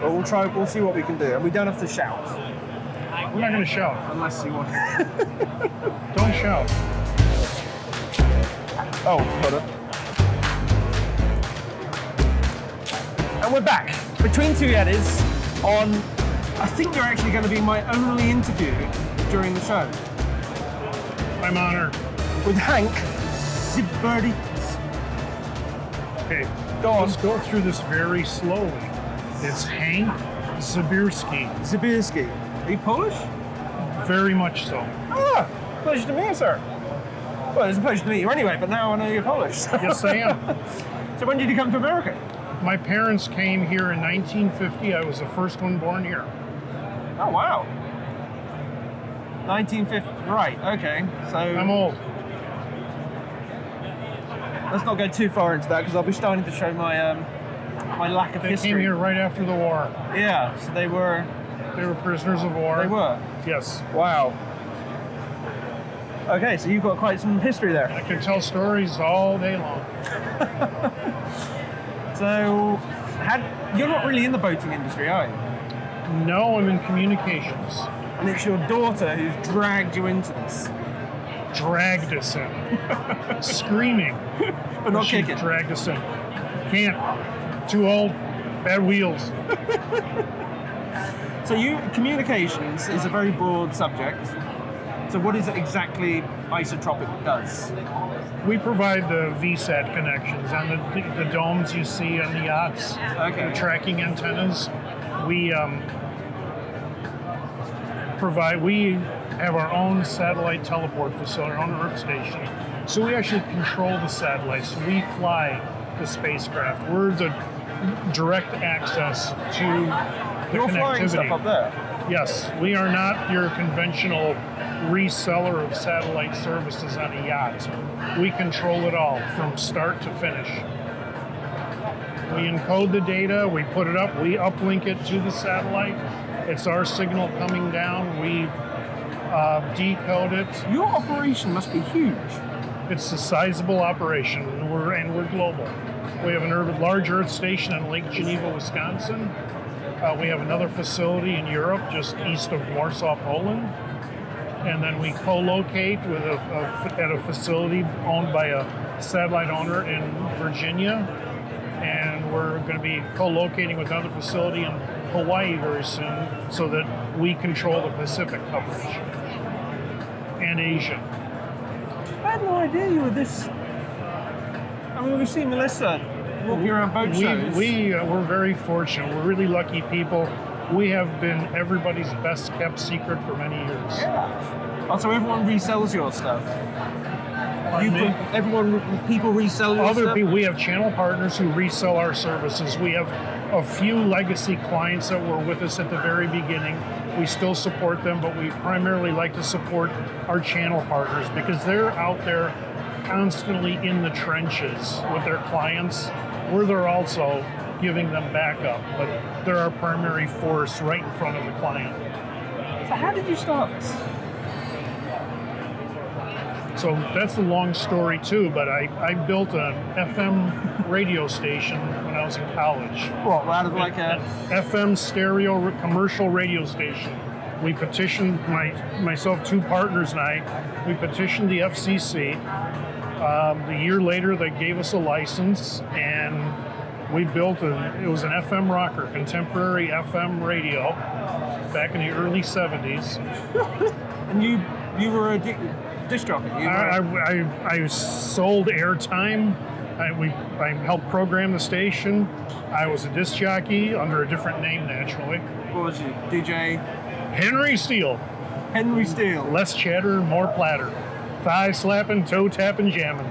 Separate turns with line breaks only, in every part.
But we'll see what we can do. And we don't have to shout.
We're not going to shout.
Unless you want.
Don't shout.
Oh, hold on. And we're back between two Yetis on, I think you're actually going to be my only interview during the show.
I'm honored.
With Hank Zbierski.
Okay,
Go on.
let's go through this very slowly. It's Hank Zbierski.
Zbierski. Are you Polish?
Very much so.
Ah, pleasure to meet you, sir. Well, it's a pleasure to meet you anyway, but now I know you're Polish. So.
Yes, I am.
So when did you come to America?
My parents came here in 1950. I was the first one born here.
Oh, wow. 1950, right, okay. So
I'm old.
let's not go too far into that because I'll be starting to show my my lack of
They
history.
came here right after the war.
Yeah, so they were
Prisoners of war.
They were?
Yes.
Wow. Okay, so you've got quite some history there.
I can tell stories all day long.
So, you're not really in the boating industry, are you?
No, I'm in communications.
And it's your daughter who's dragged you into this.
Dragged us in. Screaming.
But not
She
kicking.
dragged us in. Can't. Too old. Bad wheels.
So communications is a very broad subject. So what is it exactly Isotropic does?
We provide the VSAT connections on the domes you see on the yachts.
Okay.
The tracking antennas. We have our own satellite teleport facility, our own Earth station. So we actually control the satellites. We fly the spacecraft. We're the direct access to the
You're
connectivity.
flying stuff up there.
Yes, we are not your conventional reseller of satellite services on a yacht. We control it all from start to finish. We encode the data, we put it up, we uplink it to the satellite. It's our signal coming down, we decode it.
Your operation must be huge.
It's a sizable operation, and we're global. We have a large Earth station in Lake Geneva, Wisconsin. We have another facility in Europe, just east of Warsaw, Poland. And then we co-locate with at a facility owned by a satellite owner in Virginia. And we're going to be co-locating with another facility in Hawaii very soon so that we control the Pacific coverage and Asia.
I had no idea you were this. I mean, we've seen Melissa walking around boat shows.
We're very fortunate. We're really lucky people. We have been everybody's best kept secret for many years.
Yeah. Oh, so everyone resells your stuff. People resell your stuff?
We have channel partners who resell our services. We have a few legacy clients that were with us at the very beginning. We still support them, but we primarily like to support our channel partners because they're out there constantly in the trenches with their clients, where they're also giving them backup, but they're our primary force right in front of the client.
So how did you start this?
So that's a long story too, but I built an FM radio station when I was in college.
What, out of like a...
FM stereo commercial radio station. We petitioned, myself, two partners and I, we petitioned the FCC. A year later, they gave us a license, and we built it was an FM rocker, contemporary FM radio, back in the early 70s.
And you were a disc jockey?
I sold airtime. I helped program the station. I was a disc jockey under a different name, naturally.
What was you? DJ?
Henry Steele.
Henry Steele.
Less chatter, more platter. Thigh slapping, toe tapping, jamming.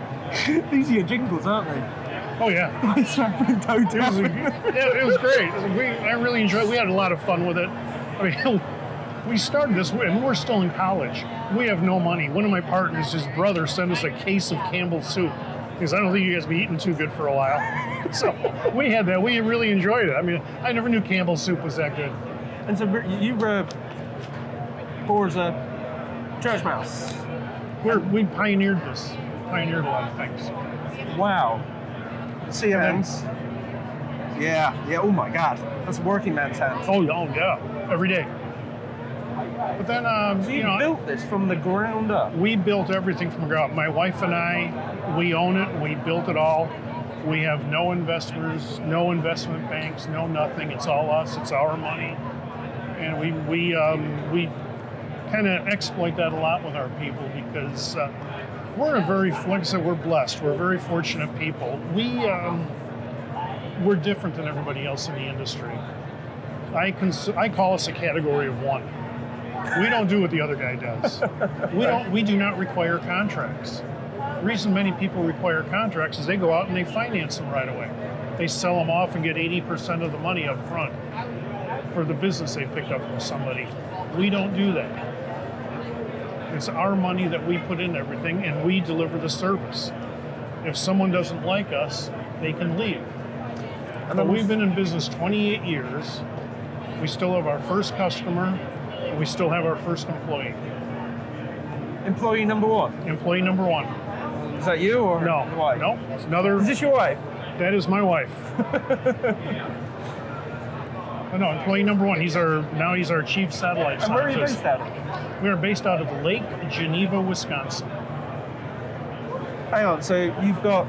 These are your jingles, aren't they?
Oh yeah.
Thigh slapping, toe tapping.
It was great. I really enjoyed it. We had a lot of fun with it. I mean, we started this, and we're still in college. We have no money. One of my partners, his brother, sent us a case of Campbell's soup because I don't think you guys be eating too good for a while. So we had that. We really enjoyed it. I mean, I never knew Campbell's soup was that good.
And so you were born as a church mouse.
We pioneered this. Pioneered a lot of things.
Wow. CMNs. Yeah. Oh my God, that's a working man's hand.
Oh yeah, every day. But then,
So you built this from the ground up.
we built everything from the ground up. My wife and I, we own it. We built it all. We have no investors, no investment banks, no nothing. It's all us. It's our money, and we kind of exploit that a lot with our people because we're like I said, we're blessed. We're very fortunate people. We're different than everybody else in the industry. I call us a category of one. We don't do what the other guy does. We do not require contracts. The reason many people require contracts is they go out and they finance them right away. They sell them off and get 80% of the money up front for the business they picked up from somebody. We don't do that. It's our money that we put in everything, and we deliver the service. If someone doesn't like us, they can leave. But we've been in business 28 years. We still have our first customer, and we still have our first employee.
Employee number one.
Employee number one.
Is that you or
No,
your wife?
no, it's another.
Is this your wife?
That is my wife. Oh, no, employee number one. He's our chief satellite
And where are you
scientist.
based out of?
We are based out of Lake Geneva, Wisconsin.
Hang on, so you've got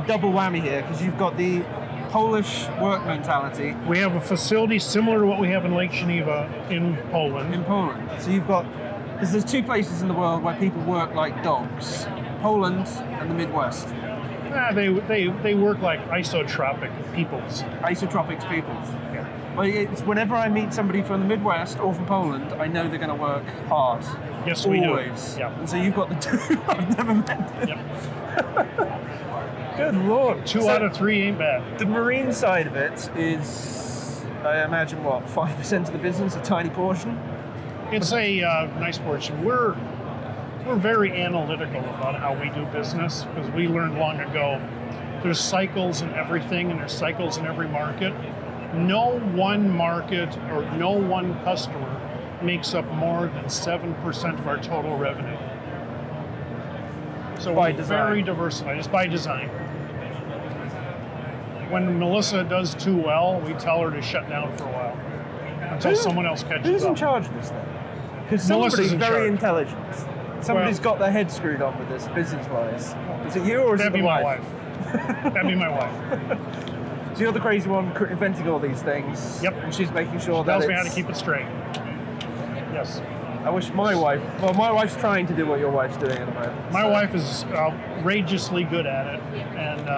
double whammy here because you've got the Polish work mentality
We have a facility similar to what we have in Lake Geneva in Poland.
in Poland. So you've got, because there's two places in the world where people work like dogs, Poland and the Midwest.
They work like isotropic peoples.
Isotropics peoples.
Yeah.
Well, it's whenever I meet somebody from the Midwest or from Poland, I know they're going to work hard.
Yes, we do.
Always.
Yeah.
And so you've got the two. I've never met them.
Yep.
Good Lord.
Two
So
out of three ain't bad.
the marine side of it is, I imagine, 5% of the business, a tiny portion?
It's a nice portion. We're very analytical about how we do business because we learned long ago there's cycles in everything and there's cycles in every market. No one market or no one customer makes up more than 7% of our total revenue. So
By
we're
design.
very diversified. It's by design. When Melissa does too well, we tell her to shut down for a while until someone else catches
Who's
up.
in charge of this then? Because
Melissa's
somebody's
in
very
charge.
intelligent. Somebody's got their head screwed on with this business-wise. Is it you or is it
That'd
the
be my
wife?
wife. That'd be my wife.
So you're the crazy one inventing all these things.
Yep.
And she's making sure that
Tells me
it's...
how to keep it straight. Yes.
I wish my wife... Well, my wife's trying to do what your wife's doing at the moment.
My
so-
wife is outrageously good at it, and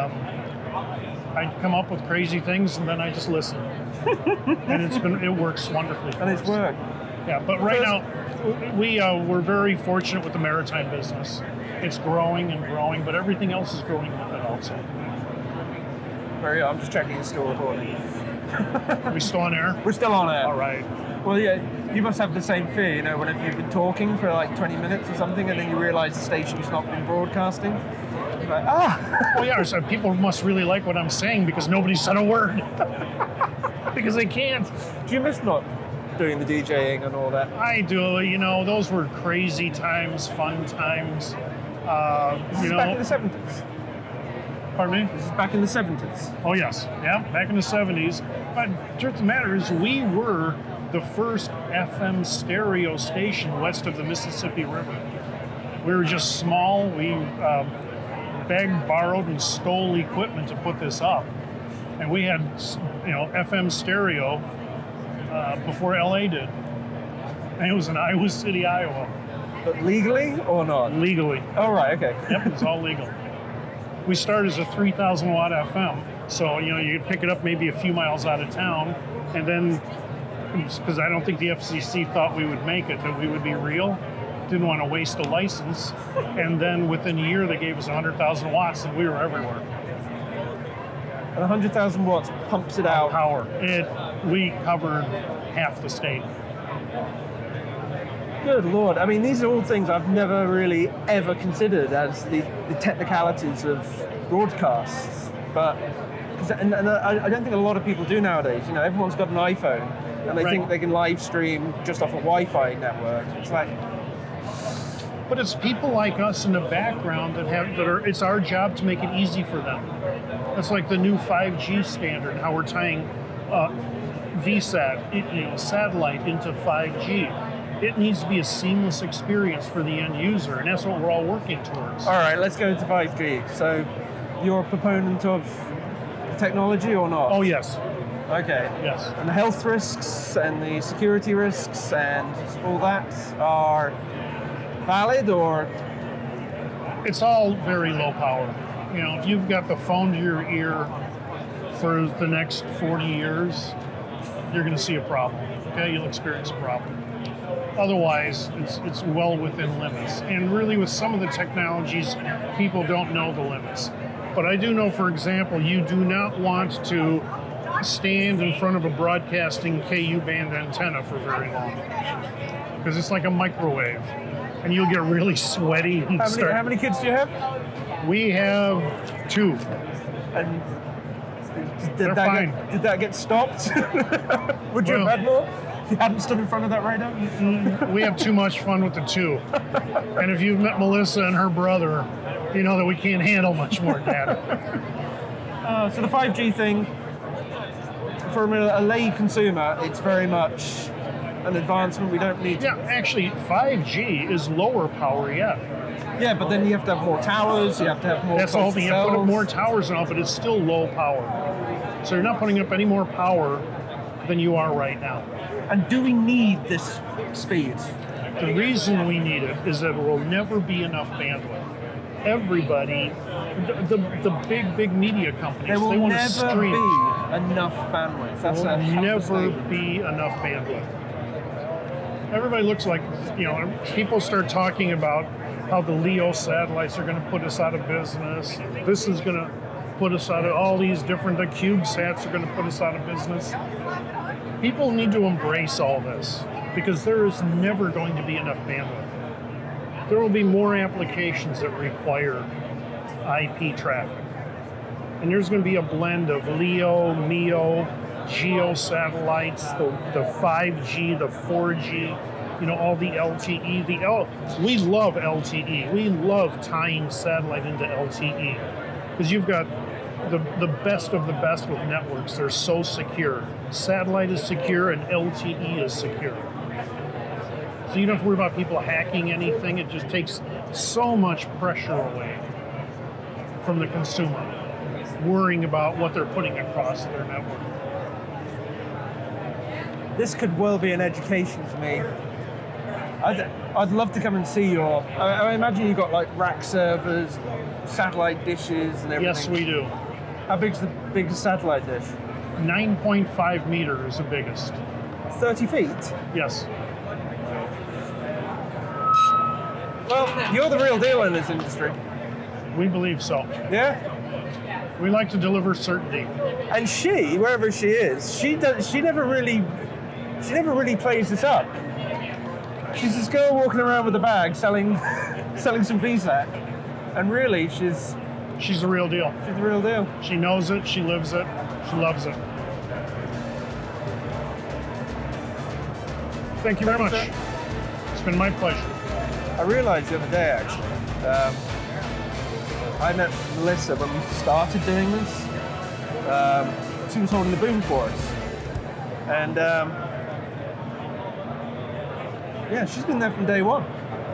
I come up with crazy things, and then I just listen. And it works wonderfully for
And it's
us.
work.
Yeah, but right now, we're very fortunate with the maritime business. It's growing and growing, but everything else is growing with it also.
I'm just checking it's still recording.
Are we still on air?
We're still on air.
All right.
Well, yeah, you must have the same fear, whenever you've been talking for like 20 minutes or something, and then you realise the station's not been broadcasting. You're like,
Well, yeah, so people must really like what I'm saying because nobody said a word. Because they can't.
Do you miss not doing the DJing and all that?
I do. Those were crazy times, fun times.
This is back in the 70s.
Pardon me?
This is back in the 70s.
Oh, yes. Yeah, back in the 70s. But the truth of the matter is we were the first FM stereo station west of the Mississippi River. We were just small. We begged, borrowed, and stole equipment to put this up. And we had, FM stereo before LA did. And it was in Iowa City, Iowa.
But legally or not?
Legally.
Oh, right, okay.
Yep, it's all legal. We started as a 3,000 watt FM. So, you could pick it up maybe a few miles out of town. And then, because I don't think the FCC thought we would make it, that we would be real, didn't want to waste a license. And then within a year, they gave us 100,000 watts and we were everywhere.
And 100,000 watts pumps it out.
Power. We covered half the state.
Good Lord. I mean, these are all things I've never really ever considered as the technicalities of broadcasts. But, and I don't think a lot of people do nowadays. Everyone's got an iPhone and they
Right.
think they can live stream just off a Wi-Fi network. It's like,
But it's people like us in the background it's our job to make it easy for them. That's like the new 5G standard, how we're tying VSAT, satellite, into 5G. It needs to be a seamless experience for the end user, and that's what we're all working towards.
All right, let's go to 5G. So, you're a proponent of the technology or not?
Oh, yes.
Okay.
Yes.
And the health risks and the security risks and all that are valid, or?
It's all very low power. You know, if you've got the phone to your ear for the next 40 years, you're going to see a problem. Okay, you'll experience a problem. Otherwise, it's well within limits. And really, with some of the technologies, people don't know the limits. But I do know, for example, you do not want to stand in front of a broadcasting KU band antenna for very long, because it's like a microwave, and you'll get really sweaty. And
How many kids do you have?
We have 2.
And
They're fine.
Did that get stopped? Would you have had more if you hadn't stood in front of that radar?
We have too much fun with the 2. And if you've met Melissa and her brother, you know that we can't handle much more than that.
So the 5G thing, from a lay consumer, it's very much an advancement. We don't need to.
Yeah, actually, 5G is lower power yet.
Yeah, but then you have to have more towers, you have to have more.
That's all. You have to put up more towers and all, but it's still low power. So you're not putting up any more power than you are right now.
And do we need this speed?
The reason we need it is that there will never be enough bandwidth. Everybody, the big media companies,
There will
they want to
never
stream.
be enough bandwidth. That's
There
a
will
helpful
never
statement.
be enough bandwidth. Everybody looks like, people start talking about how the LEO satellites are going to put us out of business. This is going to put us out of all these different, the CubeSats are going to put us out of business. People need to embrace all this, because there is never going to be enough bandwidth. There will be more applications that require IP traffic. And there's going to be a blend of LEO, MEO, GEO satellites, the 5G, the 4G, all the LTE. We love LTE. We love tying satellite into LTE, because you've got the best of the best with networks. They're so secure. Satellite is secure and LTE is secure. So you don't have to worry about people hacking anything. It just takes so much pressure away from the consumer, worrying about what they're putting across their network.
This could well be an education for me. I'd love to come and see your. I imagine you've got like rack servers, satellite dishes, and everything.
Yes, we do.
How big's the biggest satellite dish?
9.5 meters is the biggest.
30 feet?
Yes.
Well, you're the real deal in this industry.
We believe so.
Yeah?
We like to deliver certainty.
And she, wherever she is, she never really plays this up. She's this girl walking around with a bag selling some VSAT. And really, she's
the real deal.
She's the real deal.
She knows it, she lives it, she loves it. Thank you very much.
Sir.
It's been my pleasure.
I realized the other day, actually, I met Melissa when we started doing this. She was holding the boom for us. And yeah, she's been there from day one.